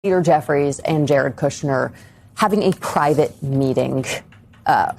Peter Jeffries and Jared Kushner having a private meeting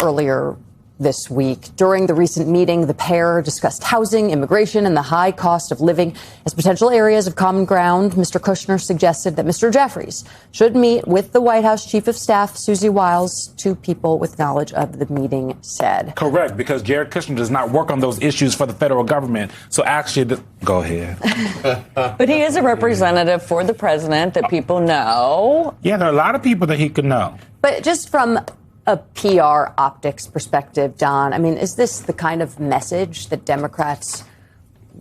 earlier this week. During the recent meeting, the pair discussed housing, immigration, and the high cost of living as potential areas of common ground. Mr. Kushner suggested that Mr. Jeffries should meet with the White House Chief of Staff, Susie Wiles. Two people with knowledge of the meeting said. Correct, because Jared Kushner does not work on those issues for the federal government. So actually, go ahead. But he is a representative for the president that people know. Yeah, there are a lot of people that he could know. But just from a PR optics perspective, Don, I mean, is this the kind of message that Democrats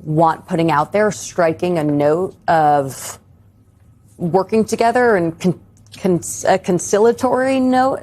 want putting out there, striking a note of working together and a conciliatory note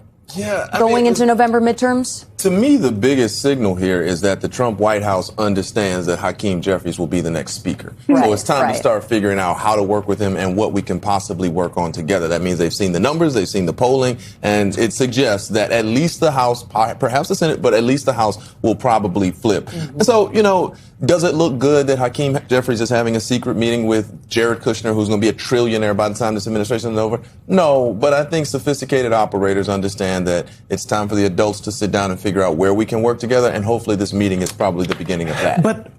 going into November midterms? To me, the biggest signal here is that the Trump White House understands that Hakeem Jeffries will be the next speaker. Right, so it's time to start figuring out how to work with him and what we can possibly work on together. That means they've seen the numbers, they've seen the polling, and it suggests that at least the House, perhaps the Senate, but at least the House will probably flip. Mm-hmm. And so, you know, does it look good that Hakeem Jeffries is having a secret meeting with Jared Kushner, who's going to be a trillionaire by the time this administration is over? No, but I think sophisticated operators understand that it's time for the adults to sit down and figure out where we can work together, and hopefully this meeting is probably the beginning of that. But,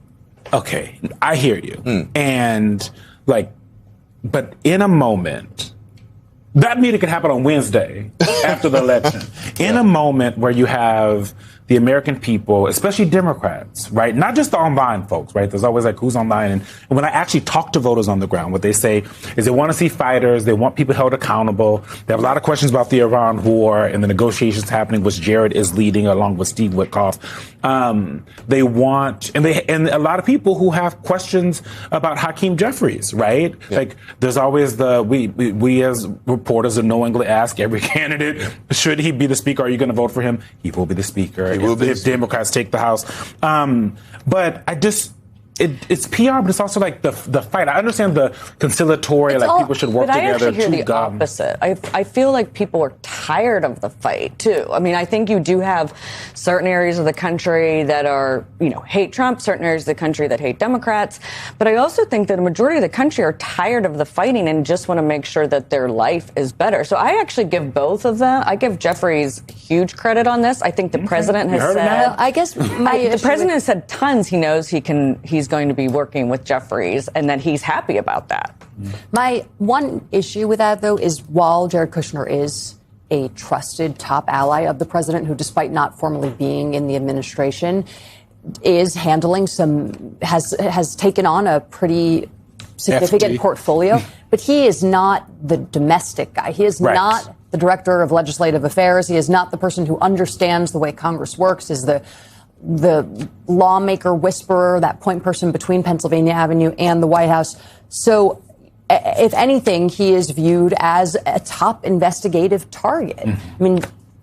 okay, I hear you. And, but in a moment, that meeting could happen on Wednesday after the election. In a moment where you have the American people, especially Democrats, right? Not just the online folks, right? There's always like who's online. And when I actually talk to voters on the ground, what they say is they want to see fighters. They want people held accountable. They have a lot of questions about the Iran war and the negotiations happening, which Jared is leading along with Steve Witkoff. They want, and a lot of people who have questions about Hakeem Jeffries, right? Yeah. Like there's always we as reporters unknowingly ask every candidate, should he be the speaker? Are you going to vote for him? He will be the speaker. If Democrats take the House. But I just, it's PR, but it's also like the fight. I understand the conciliatory, people should work together. But I actually hear the opposite. I feel like people are tired of the fight, too. I mean, I think you do have certain areas of the country that are, hate Trump, certain areas of the country that hate Democrats. But I also think that a majority of the country are tired of the fighting and just want to make sure that their life is better. So I actually give both of them. I give Jeffries huge credit on this. I think the president has said, I guess the president has said tons he knows he's going to be working with Jeffries and that he's happy about that. My one issue with that, though, is while Jared Kushner is a trusted top ally of the president, who, despite not formally being in the administration, is handling has taken on a pretty significant portfolio, but he is not the domestic guy. He is not the director of legislative affairs. He is not the person who understands the way Congress works, is the lawmaker whisperer, that point person between Pennsylvania Avenue and the White House. So if anything, he is viewed as a top investigative target. I mean,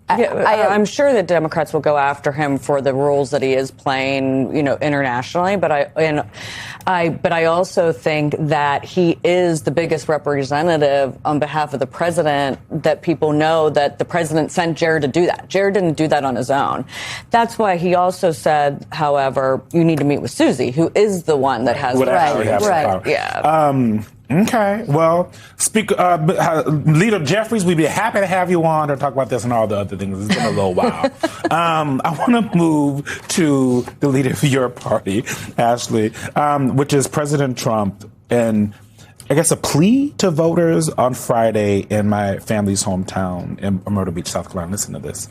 I'm sure that Democrats will go after him for the roles that he is playing, internationally. But I also think that he is the biggest representative on behalf of the president, that people know that the president sent Jared to do that. Jared didn't do that on his own. That's why he also said, however, you need to meet with Susie, who is the one that has the power. Yeah. Okay. Well, Leader Jeffries, we'd be happy to have you on to talk about this and all the other things. It's been a little while. I want to move to the leader of your party, Ashley, which is President Trump, and I guess a plea to voters on Friday in my family's hometown in Myrtle Beach, South Carolina. Listen to this.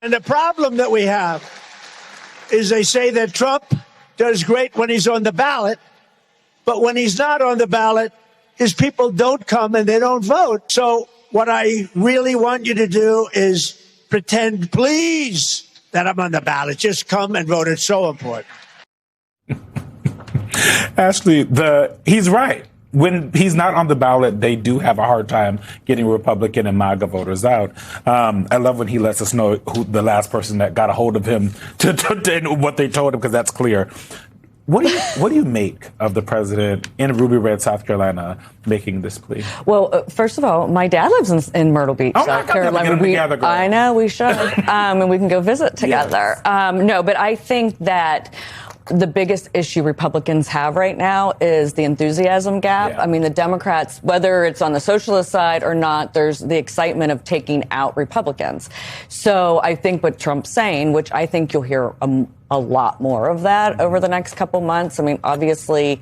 And the problem that we have is they say that Trump does great when he's on the ballot. But when he's not on the ballot, his people don't come and they don't vote. So what I really want you to do is pretend, please, that I'm on the ballot. Just come and vote. It's so important. Ashley, he's right. When he's not on the ballot, they do have a hard time getting Republican and MAGA voters out. I love when he lets us know who the last person that got a hold of him to what they told him, because that's clear. What do you make of the president in Ruby Red, South Carolina, making this plea? Well, first of all, my dad lives in Myrtle Beach, South Carolina. I know, we should. And we can go visit together. Yes. No, but I think that the biggest issue Republicans have right now is the enthusiasm gap. Yeah. I mean, the Democrats, whether it's on the socialist side or not, there's the excitement of taking out Republicans. So I think what Trump's saying, which I think you'll hear a lot more of that over the next couple months. I mean, obviously,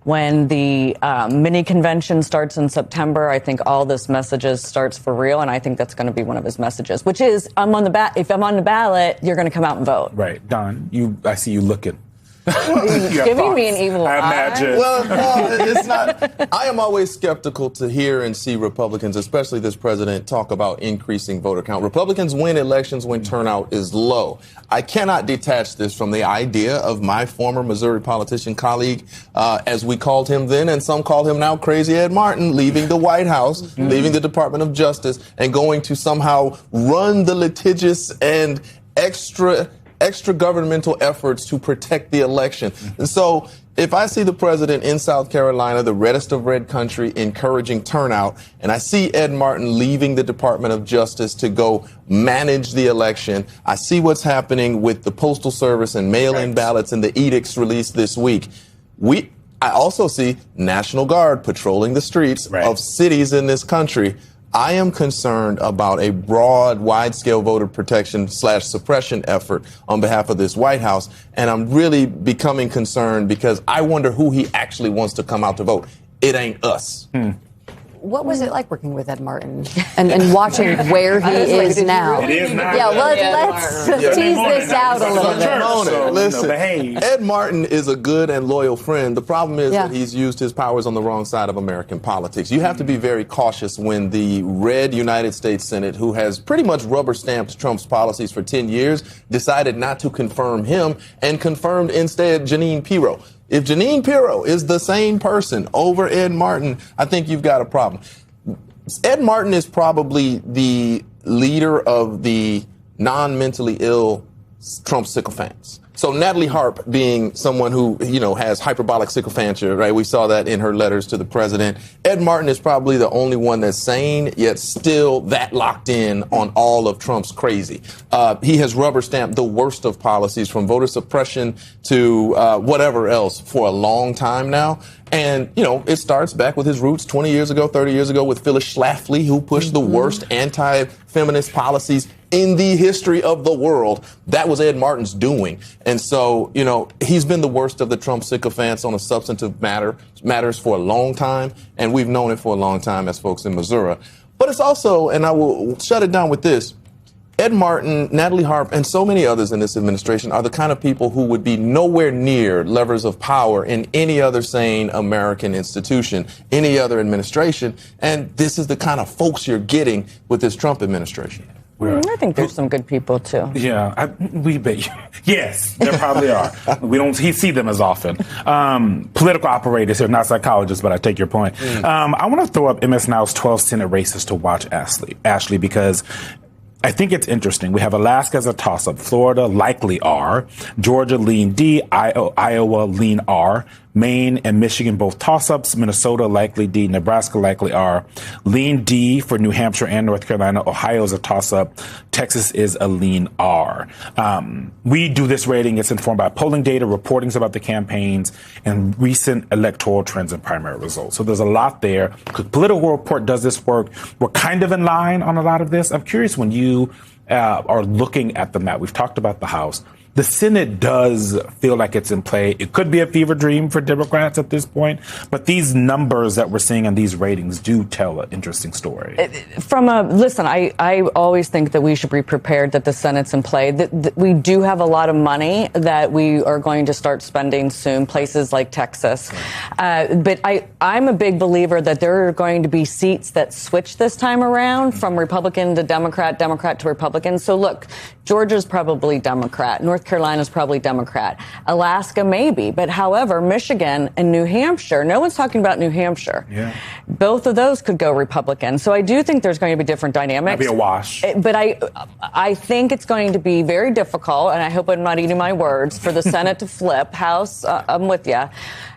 when the mini convention starts in September, I think all this messages starts for real, and I think that's going to be one of his messages, which is, if I'm on the ballot, you're going to come out and vote. Right, Don. I see you looking. Giving me an evil I eye. imagine. Well, no, it's not. I am always skeptical to hear and see Republicans, especially this president, talk about increasing voter count. Republicans win elections when turnout is low. I cannot detach this from the idea of my former Missouri politician colleague, as we called him then, and some call him now, Crazy Ed Martin, leaving the White House, leaving the Department of Justice, and going to somehow run the litigious and extra governmental efforts to protect the election. And so if I see the president in South Carolina, the reddest of red country, encouraging turnout, and I see Ed Martin leaving the Department of Justice to go manage the election, I see what's happening with the Postal Service and mail-in ballots and the edicts released this week. I also see National Guard patrolling the streets of cities in this country. I am concerned about a broad, wide-scale voter protection / suppression effort on behalf of this White House. And I'm really becoming concerned because I wonder who he actually wants to come out to vote. It ain't us. What was it like working with Ed Martin and watching where he is now? It is now. Yeah, let's tease this out a little bit. Listen, behave. Ed Martin is a good and loyal friend. The problem is that he's used his powers on the wrong side of American politics. You have to be very cautious when the red United States Senate, who has pretty much rubber stamped Trump's policies for 10 years, decided not to confirm him and confirmed instead Jeanine Pirro. If Jeanine Pirro is the same person over Ed Martin, I think you've got a problem. Ed Martin is probably the leader of the non-mentally ill Trump sycophants. So Natalie Harp being someone who, has hyperbolic sycophantia, right? We saw that in her letters to the president. Ed Martin is probably the only one that's sane, yet still that locked in on all of Trump's crazy. He has rubber stamped the worst of policies, from voter suppression to whatever else, for a long time now. And, it starts back with his roots 20 years ago, 30 years ago with Phyllis Schlafly, who pushed the worst anti-feminist policies in the history of the world. That was Ed Martin's doing. And so, he's been the worst of the Trump sycophants on a substantive matters for a long time. And we've known it for a long time as folks in Missouri. But it's also, and I will shut it down with this, Ed Martin, Natalie Harp, and so many others in this administration are the kind of people who would be nowhere near levers of power in any other sane American institution, any other administration. And this is the kind of folks you're getting with this Trump administration. I think there's some good people, too. Yeah, we bet you. Yes, there probably are. We don't see them as often. Political operators here, not psychologists, but I take your point. I want to throw up MS Now's 12 Senate races to watch, Ashley, because I think it's interesting. We have Alaska as a toss-up. Florida, likely R. Georgia, lean D. Iowa, lean R. Maine and Michigan, both toss-ups. Minnesota, likely D. Nebraska, likely R. Lean D for New Hampshire and North Carolina. Ohio is a toss-up. Texas is a lean R. We do this rating. It's informed by polling data, reportings about the campaigns, and recent electoral trends and primary results. So there's a lot there. Political Report does this work. We're kind of in line on a lot of this. I'm curious, when you are looking at the map, we've talked about the House. The Senate does feel like it's in play. It could be a fever dream for Democrats at this point, but these numbers that we're seeing and these ratings do tell an interesting story. Listen, I always think that we should be prepared that the Senate's in play. That we do have a lot of money that we are going to start spending soon, places like Texas. But I'm a big believer that there are going to be seats that switch this time around from Republican to Democrat, Democrat to Republican. So look, Georgia's probably Democrat. North Carolina's probably Democrat. Alaska, maybe. But however, Michigan and New Hampshire, no one's talking about New Hampshire. Yeah. Both of those could go Republican. So I do think there's going to be different dynamics. Might be a wash. But I think it's going to be very difficult, and I hope I'm not eating my words, for the Senate to flip. House, I'm with you.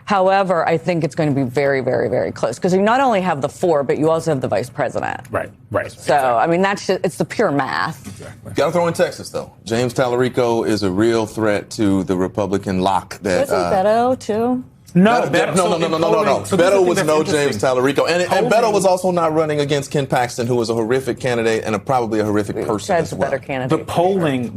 However, I think it's going to be very, very, very close because you not only have the 4, but you also have the vice president. Right. So, I mean, it's the pure math. Exactly. Got to throw in Texas, though. James Tallarico is a real threat to the Republican lock. That Isn't Beto, too? No, No. Beto was no James Tallarico. And Beto was also not running against Ken Paxton, who was a horrific candidate and probably a horrific person Ted's as well. a better candidate.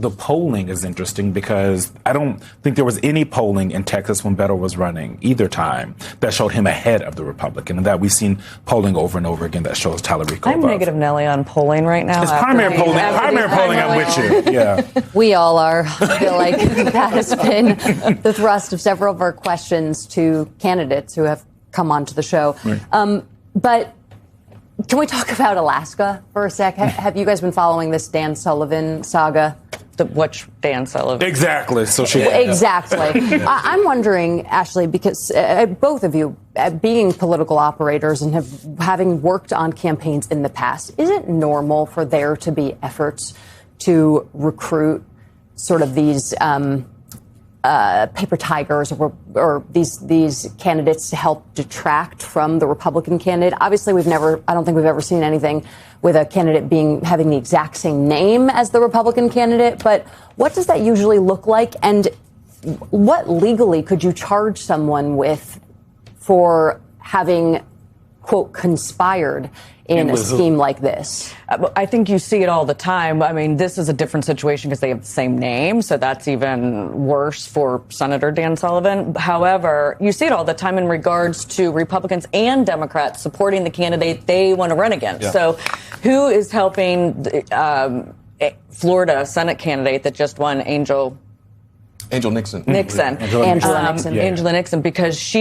The polling is interesting because I don't think there was any polling in Texas when Beto was running either time that showed him ahead of the Republican, and that we've seen polling over and over again that shows Tallarico I'm above. negative Nelly on polling right now. It's primary polling. I'm with you. Yeah. We all are. I feel like that has been the thrust of several of our questions to candidates who have come onto the show. Right. But can we talk about Alaska for a sec? Have you guys been following this Dan Sullivan saga? Which Dan Sullivan? Exactly. So Exactly. I'm wondering, Ashley, because both of you, being political operators and having worked on campaigns in the past, is it normal for there to be efforts to recruit sort of these paper tigers or these candidates to help detract from the Republican candidate? Obviously, I don't think we've ever seen anything with a candidate having the exact same name as the Republican candidate. But what does that usually look like? And what legally could you charge someone with for having, quote, conspired in a scheme like this? I think you see it all the time. I mean, this is a different situation because they have the same name, so that's even worse for Senator Dan Sullivan. However, you see it all the time in regards to Republicans and Democrats supporting the candidate they want to run against. Yeah. So who is helping Florida Senate candidate that just won, Angela Nixon, because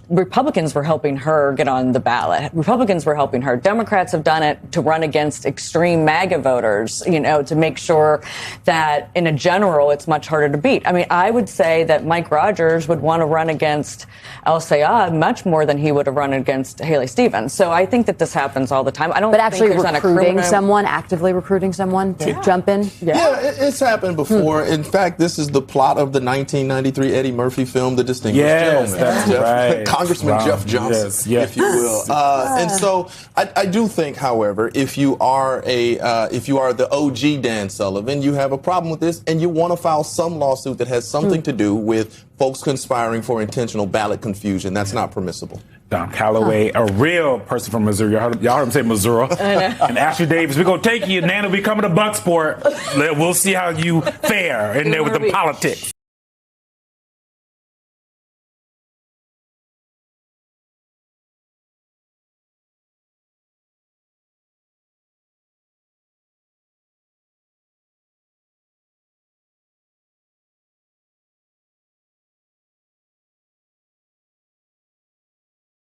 Republicans were helping her get on the ballot. Republicans were helping her. Democrats have done it to run against extreme MAGA voters, to make sure that in a general it's much harder to beat. I mean, I would say that Mike Rogers would want to run against El Sayed much more than he would have run against Haley Stevens. So I think that this happens all the time. I don't. But actually actively recruiting someone to jump in. Yeah, it's happened before. In fact, this is the plot of the 1993 Eddie Murphy film, The Distinguished Gentleman. That's right. Congressman Jeff Johnson, if you will. And so I do think, however, if you are the OG Dan Sullivan, you have a problem with this, and you want to file some lawsuit that has something to do with folks conspiring for intentional ballot confusion. That's not permissible. Don Calloway, a real person from Missouri. Y'all heard him say Missouri. And Ashley Davis, we're going to take you. Nana will be coming to Bucksport. We'll see how you fare in there with the politics.